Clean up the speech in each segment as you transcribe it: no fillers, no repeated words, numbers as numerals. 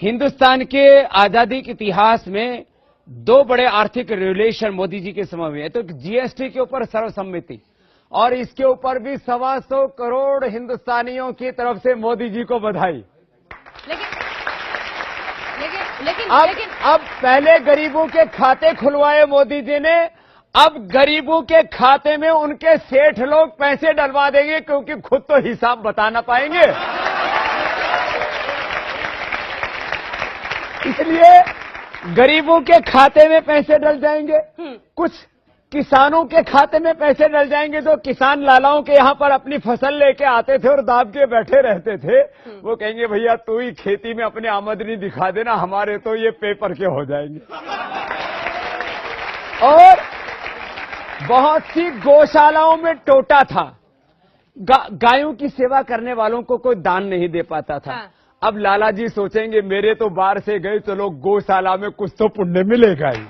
हिंदुस्तान के आजादी के इतिहास में दो बड़े आर्थिक रेगुलेशन मोदी जी के समय में है। तो जीएसटी के ऊपर सर्वसम्मति और इसके ऊपर भी 125 करोड़ हिंदुस्तानियों की तरफ से मोदी जी को बधाई। लेकिन अब पहले गरीबों के खाते खुलवाए मोदी जी ने, अब गरीबों के खाते में उनके सेठ लोग पैसे डलवा देंगे क्योंकि खुद तो हिसाब बता ना पाएंगे। इसलिए गरीबों के खाते में पैसे डल जाएंगे, कुछ किसानों के खाते में पैसे डल जाएंगे। जो किसान लालाओं के यहां पर अपनी फसल लेके आते थे और दाब के बैठे रहते थे, वो कहेंगे भैया तू ही खेती में अपनी आमदनी दिखा देना, हमारे तो ये पेपर के हो जाएंगे। और बहुत सी गौशालाओं में टोटा था, गायों की सेवा करने वालों को कोई दान नहीं दे पाता था। अब लाला जी सोचेंगे मेरे तो बाहर से गए, चलो गौशाला में कुछ तो पुण्य मिलेगा ही।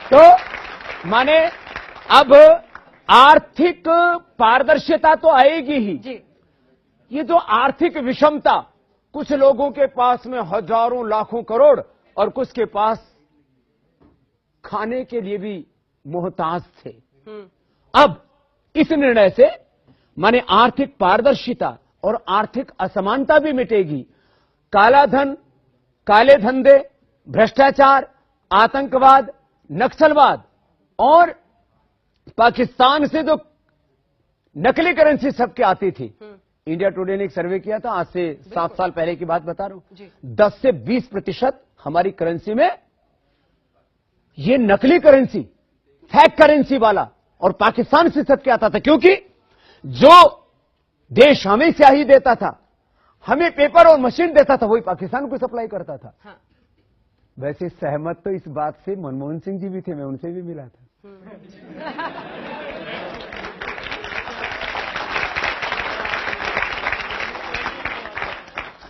तो माने अब आर्थिक पारदर्शिता तो आएगी ही जी। ये जो आर्थिक विषमता, कुछ लोगों के पास में हजारों लाखों करोड़ और कुछ के पास खाने के लिए भी मोहताज थे। अब इस निर्णय से माने आर्थिक पारदर्शिता और आर्थिक असमानता भी मिटेगी। काला धन, काले धंधे, भ्रष्टाचार, आतंकवाद, नक्सलवाद और पाकिस्तान से जो नकली करेंसी सबके आती थी। इंडिया टुडे ने एक सर्वे किया था, आज से 7 साल पहले की बात बता रहा हूं, 10 से 20% हमारी करेंसी में ये नकली करेंसी, फेक करेंसी वाला और पाकिस्तान से सबके आता था। क्योंकि जो देश हमें स्याही देता था, हमें पेपर और मशीन देता था, वही पाकिस्तान को सप्लाई करता था। हाँ। वैसे सहमत तो इस बात से मनमोहन सिंह जी भी थे, मैं उनसे भी मिला था।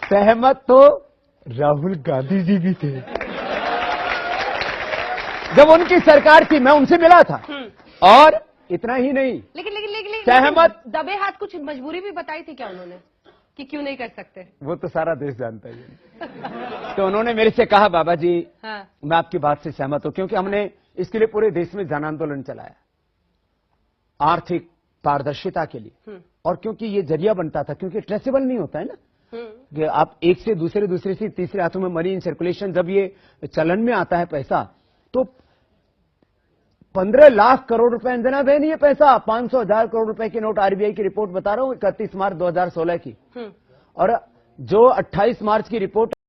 सहमत तो राहुल गांधी जी भी थे, जब उनकी सरकार थी, मैं उनसे मिला था। और इतना ही नहीं, लेकिन सहमत दबे हाथ कुछ मजबूरी भी बताई थी क्या उन्होंने कि क्यों नहीं कर सकते? वो तो सारा देश जानता है। तो उन्होंने मेरे से कहा बाबा जी, हाँ। मैं आपकी बात से सहमत हूं, क्योंकि हमने इसके लिए पूरे देश में जन आंदोलन चलाया आर्थिक पारदर्शिता के लिए। और क्योंकि ये जरिया बनता था, क्योंकि ट्रेसेबल नहीं होता है ना कि आप एक से दूसरे से तीसरे हाथों में मनी इन सर्कुलेशन, जब ये चलन में आता है पैसा, तो 15 लाख करोड़ रुपए अंजना बहन, ये पैसा 500,000 करोड़ रुपए के नोट, आरबीआई की रिपोर्ट बता रहा हूं 31 मार्च 2016 की। और जो 28 मार्च की रिपोर्ट